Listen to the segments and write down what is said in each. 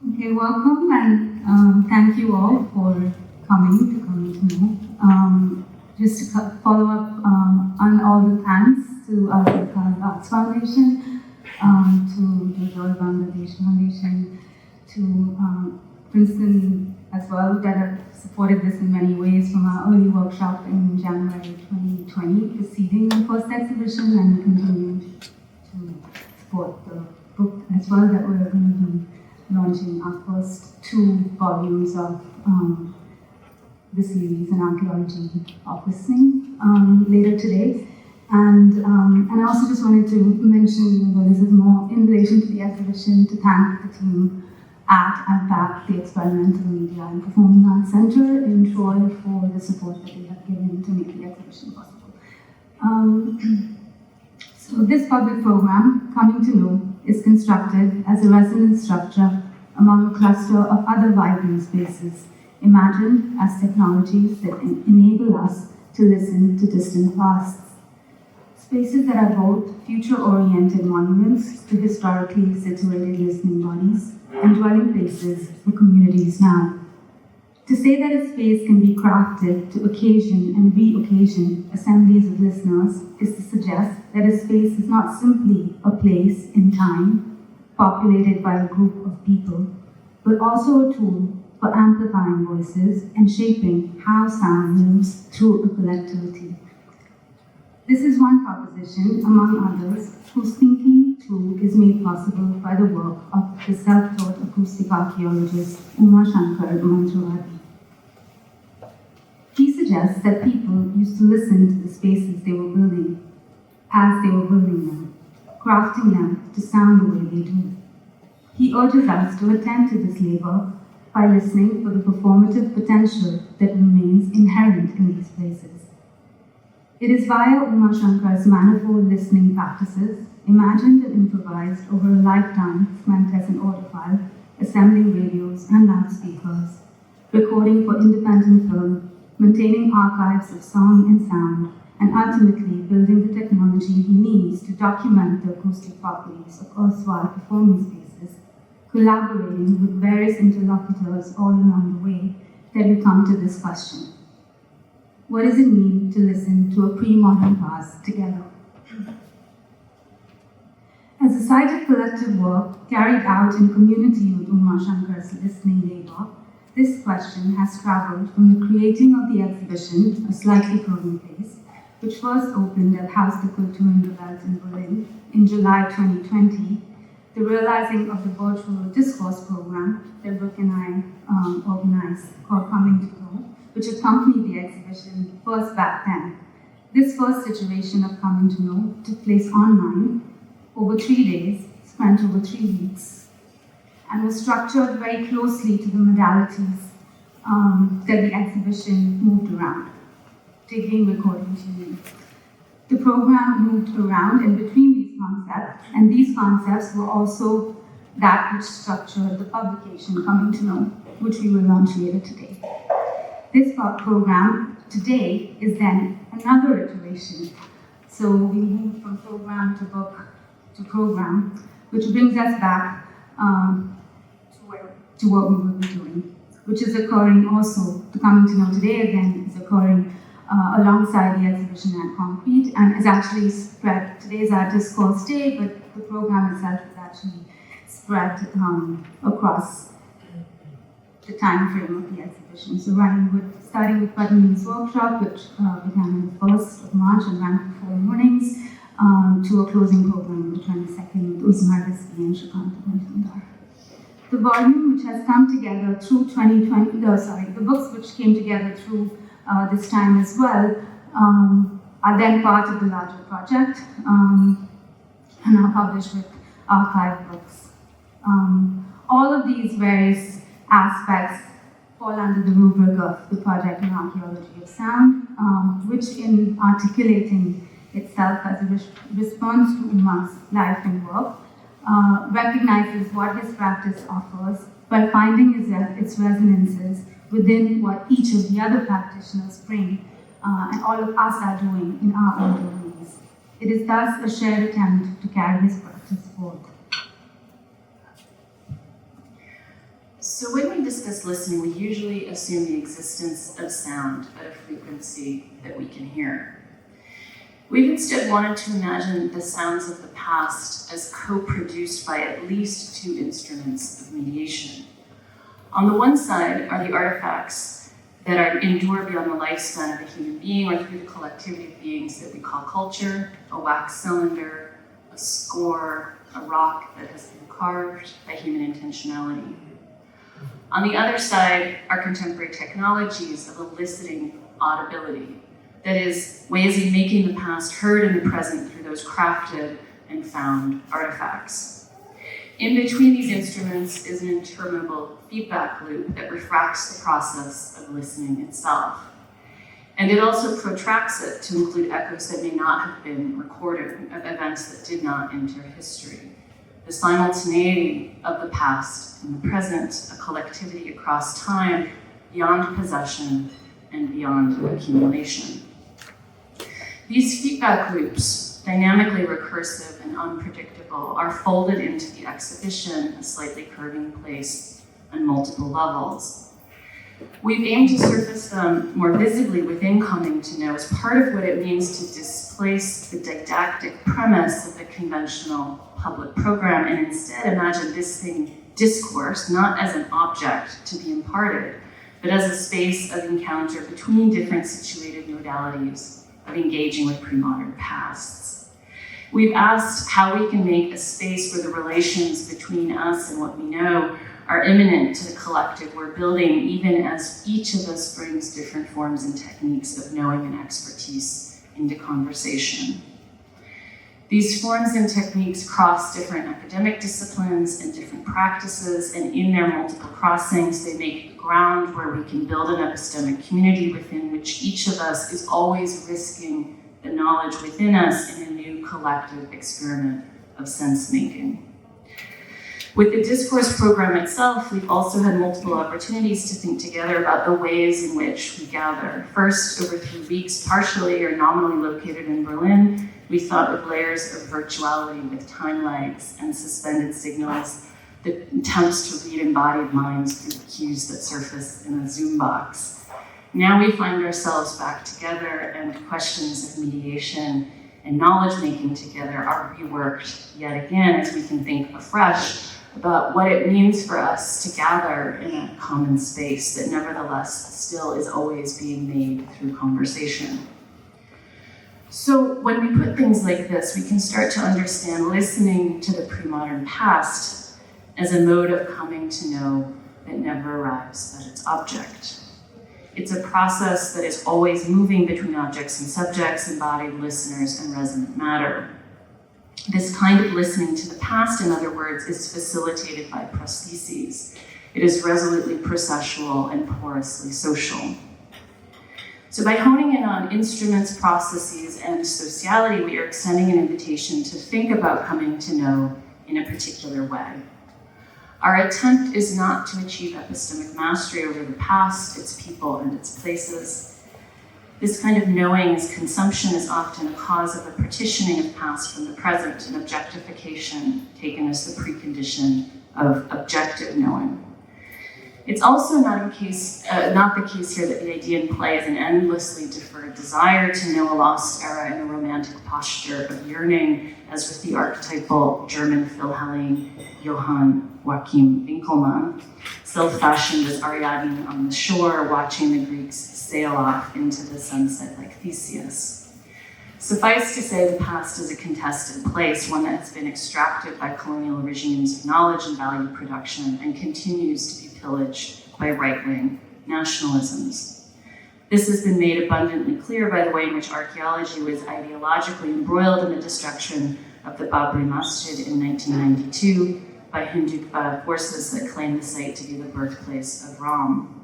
Okay, welcome and thank you all for coming to know. Just to follow up on all the thanks to Alserkal Arts Foundation, to the Joy Bangladesh Foundation, to Princeton as well, that have supported this in many ways, from our early workshop in January 2020, preceding the first exhibition, and continued to support the book as well that we're going to be launching our first 2 volumes of the series in archaeology of listening later today. And I also just wanted to mention, this is more in relation to the exhibition, to thank the team at and back the Experimental Media and Performing Arts Center in Troy for the support that they have given to make the exhibition possible. So this public program, Coming to Know, is constructed as a resonant structure among a cluster of other vibrant spaces, imagined as technologies that enable us to listen to distant pasts. Spaces that are both future-oriented monuments to historically situated listening bodies and dwelling places for communities now. To say that a space can be crafted to occasion and re-occasion assemblies of listeners is to suggest that a space is not simply a place in time, populated by a group of people, but also a tool for amplifying voices and shaping how sound moves through a collectivity. This is one proposition, among others, whose thinking too is made possible by the work of the self-taught acoustic archaeologist Uma Shankar Manjuradi. He suggests that people used to listen to the spaces they were building as they were building them, crafting them to sound the way they do. He urges us to attend to this labor by listening for the performative potential that remains inherent in these places. It is via Uma Shankar's manifold listening practices, imagined and improvised over a lifetime spent as an audiophile, assembling radios and loudspeakers, recording for independent film, maintaining archives of song and sound, and ultimately building the technology he needs to document the acoustic properties of erstwhile performance spaces, collaborating with various interlocutors all along the way, that we come to this question. What does it mean to listen to a pre-modern past together? As a site of collective work carried out in community with Uma Shankar's listening labor, this question has traveled from the creating of the exhibition, A Slightly Curving Face, which first opened at Haus der Kultur in the Welt in Berlin in July 2020, the realizing of the virtual discourse program that Brooke and I organized called Coming to Know, which accompanied the exhibition first back then. This first iteration of Coming to Know took place online over 3 days, spent over 3 weeks, and was structured very closely to the modalities that the exhibition moved around: digging, recording, tuning. The program moved around in between these concepts, and these concepts were also that which structured the publication Coming to Know, which we will launch later today. This program today is then another iteration. So we moved from program to book to program, which brings us back to what we will be doing, which is occurring also, the Coming to Know today again is occurring alongside the exhibition at Concrete, and is actually spread. Today is our discourse day, but the program itself is actually spread across the time frame of the exhibition. So starting with Padmini's workshop, which began on the 1st of March and ran for 4 mornings, to a closing program on the 22nd with Uzma Rizvi and Shrikanta Bantandar. The volume, which has come together through the books which came together through this time as well, are then part of the larger project and are published with archive books. All of these various aspects fall under the rubric of the project in archaeology of sound, which in articulating itself as a response to Uma's life and work, recognizes what his practice offers by finding its resonances within what each of the other practitioners bring, and all of us are doing in our own domains. It is thus a shared attempt to carry his practice forth. So when we discuss listening, we usually assume the existence of sound at a frequency that we can hear. We've instead wanted to imagine the sounds of the past as co-produced by at least two instruments of mediation. On the one side are the artifacts that endure beyond the lifespan of a human being or through the collectivity of beings that we call culture, a wax cylinder, a score, a rock that has been carved by human intentionality. On the other side are contemporary technologies of eliciting audibility, that is, ways of making the past heard in the present through those crafted and found artifacts. In between these instruments is an interminable feedback loop that refracts the process of listening itself. And it also protracts it to include echoes that may not have been recorded of events that did not enter history. The simultaneity of the past and the present, a collectivity across time, beyond possession and beyond accumulation. These feedback loops, dynamically recursive and unpredictable, are folded into the exhibition, a slightly curving place on multiple levels. We've aimed to surface them more visibly within Coming to Know as part of what it means to displace the didactic premise of the conventional public program and instead imagine discourse, not as an object to be imparted, but as a space of encounter between different situated modalities of engaging with premodern pasts. We've asked how we can make a space where the relations between us and what we know are imminent to the collective we're building, even as each of us brings different forms and techniques of knowing and expertise into conversation. These forms and techniques cross different academic disciplines and different practices, and in their multiple crossings, they make the ground where we can build an epistemic community within which each of us is always risking the knowledge within us in a new collective experiment of sense-making. With the discourse program itself, we've also had multiple opportunities to think together about the ways in which we gather. First, over 3 weeks, partially or nominally located in Berlin, we thought of layers of virtuality with time lags and suspended signals that attempts to read embodied minds through the cues that surface in a Zoom box. Now we find ourselves back together, and questions of mediation and knowledge-making together are reworked yet again as we can think afresh about what it means for us to gather in a common space that nevertheless still is always being made through conversation. So when we put things like this, we can start to understand listening to the premodern past as a mode of coming to know that never arrives at its object. It's a process that is always moving between objects and subjects, embodied listeners, and resonant matter. This kind of listening to the past, in other words, is facilitated by prostheses. It is resolutely processual and porously social. So by honing in on instruments, processes, and sociality, we are extending an invitation to think about coming to know in a particular way. Our attempt is not to achieve epistemic mastery over the past, its people, and its places. This kind of knowing as consumption is often a cause of a partitioning of past from the present, and objectification taken as the precondition of objective knowing. It's also not the case here that the idea in play is an endlessly deferred desire to know a lost era in a romantic posture of yearning, as with the archetypal German Philhellene Johann Joachim Winckelmann, self-fashioned as Ariadne on the shore, watching the Greeks sail off into the sunset like Theseus. Suffice to say, the past is a contested place, one that has been extracted by colonial regimes of knowledge and value production and continues to be pillaged by right-wing nationalisms. This has been made abundantly clear by the way in which archaeology was ideologically embroiled in the destruction of the Babri Masjid in 1992 by Hindu forces that claim the site to be the birthplace of Ram.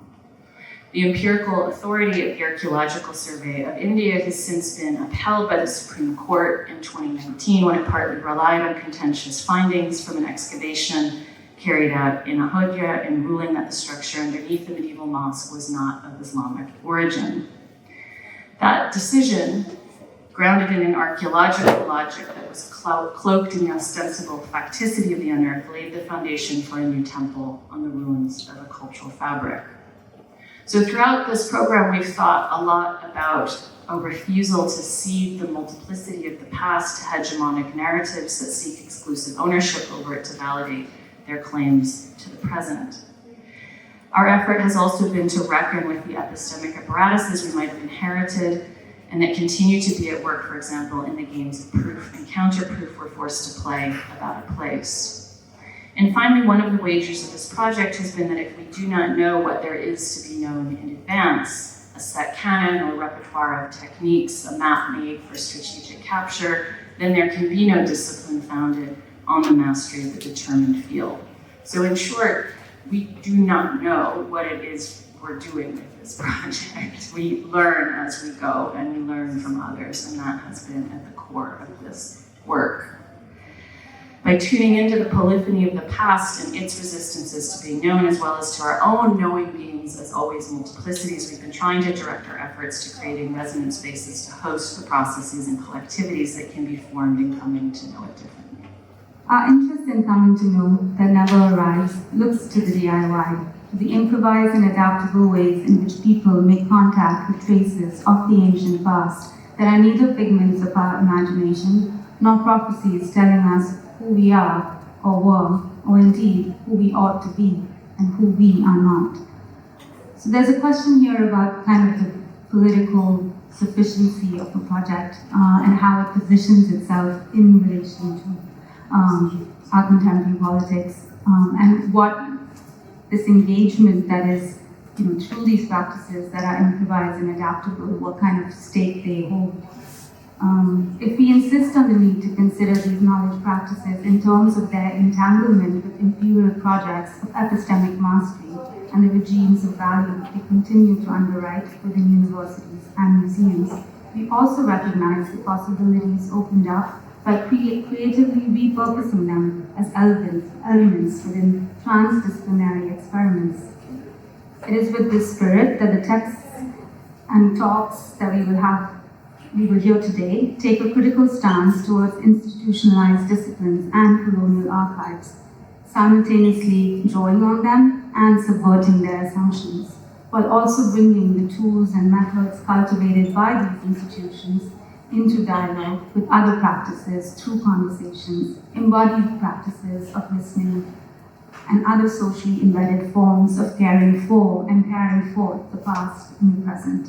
The empirical authority of the Archaeological Survey of India has since been upheld by the Supreme Court in 2019 when it partly relied on contentious findings from an excavation carried out in Ahodhya in ruling that the structure underneath the medieval mosque was not of Islamic origin. That decision Grounded in an archaeological logic that was cloaked in the ostensible facticity of the unearthed, laid the foundation for a new temple on the ruins of a cultural fabric. So throughout this program, we've thought a lot about a refusal to cede the multiplicity of the past to hegemonic narratives that seek exclusive ownership over it to validate their claims to the present. Our effort has also been to reckon with the epistemic apparatuses we might have inherited and that continue to be at work, for example, in the games of proof and counterproof we're forced to play about a place. And finally, one of the wagers of this project has been that if we do not know what there is to be known in advance, a set canon or repertoire of techniques, a map made for strategic capture, then there can be no discipline founded on the mastery of the determined field. So in short, we do not know what it is we're doing with this project. We learn as we go, and we learn from others, and that has been at the core of this work. By tuning into the polyphony of the past and its resistances to being known, as well as to our own knowing beings as always multiplicities, we've been trying to direct our efforts to creating resonant spaces to host the processes and collectivities that can be formed in coming to know it differently. Our interest in coming to know that never arrives looks to the DIY, to the improvised and adaptable ways in which people make contact with traces of the ancient past that are neither figments of our imagination nor prophecies telling us who we are or were, or indeed who we ought to be and who we are not. So there's a question here about kind of the political sufficiency of the project and how it positions itself in relation to our contemporary politics and what this engagement that is through these practices that are improvised and adaptable, what kind of stake they hold. If we insist on the need to consider these knowledge practices in terms of their entanglement with imperial projects of epistemic mastery and the regimes of value they continue to underwrite within universities and museums, we also recognize the possibilities opened up by creatively repurposing them as elements within transdisciplinary experiments. It is with this spirit that the texts and talks that we will hear today take a critical stance towards institutionalized disciplines and colonial archives, simultaneously drawing on them and subverting their assumptions, while also bringing the tools and methods cultivated by these institutions into dialogue with other practices through conversations, embodied practices of listening, and other socially embedded forms of caring for and carrying forth the past and the present.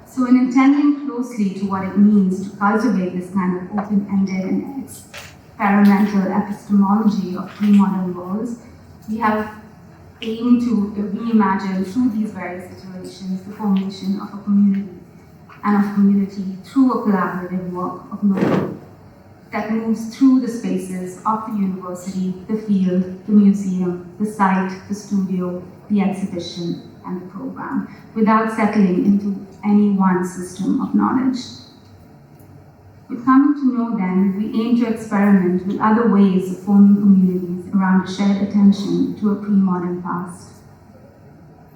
So in attending closely to what it means to cultivate this kind of open-ended and experimental epistemology of premodern worlds, we have aimed to reimagine through these various iterations the formation of a community and of community through a collaborative work of knowing that moves through the spaces of the university, the field, the museum, the site, the studio, the exhibition, and the program, without settling into any one system of knowledge. With coming to know, then, we aim to experiment with other ways of forming communities around a shared attention to a pre-modern past.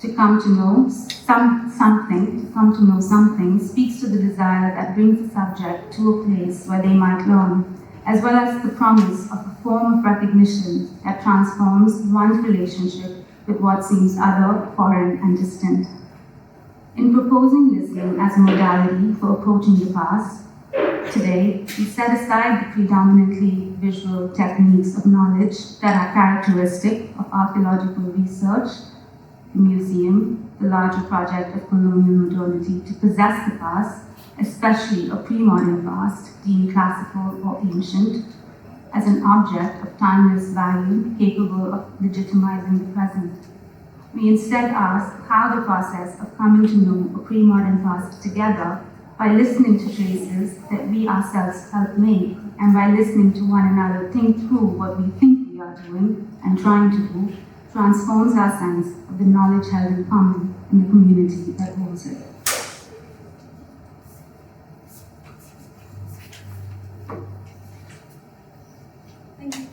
To come to know something speaks to the desire that brings the subject to a place where they might learn, as well as the promise of a form of recognition that transforms one's relationship with what seems other, foreign, and distant. In proposing listening as a modality for approaching the past, today we set aside the predominantly visual techniques of knowledge that are characteristic of archaeological research, the museum, the larger project of colonial modernity to possess the past, especially a pre-modern past deemed classical or ancient, as an object of timeless value capable of legitimizing the present. We instead ask how the process of coming to know a pre-modern past together by listening to traces that we ourselves help make and by listening to one another think through what we think we are doing and trying to do transforms our sense of the knowledge held in common in the community that holds it. Thank you.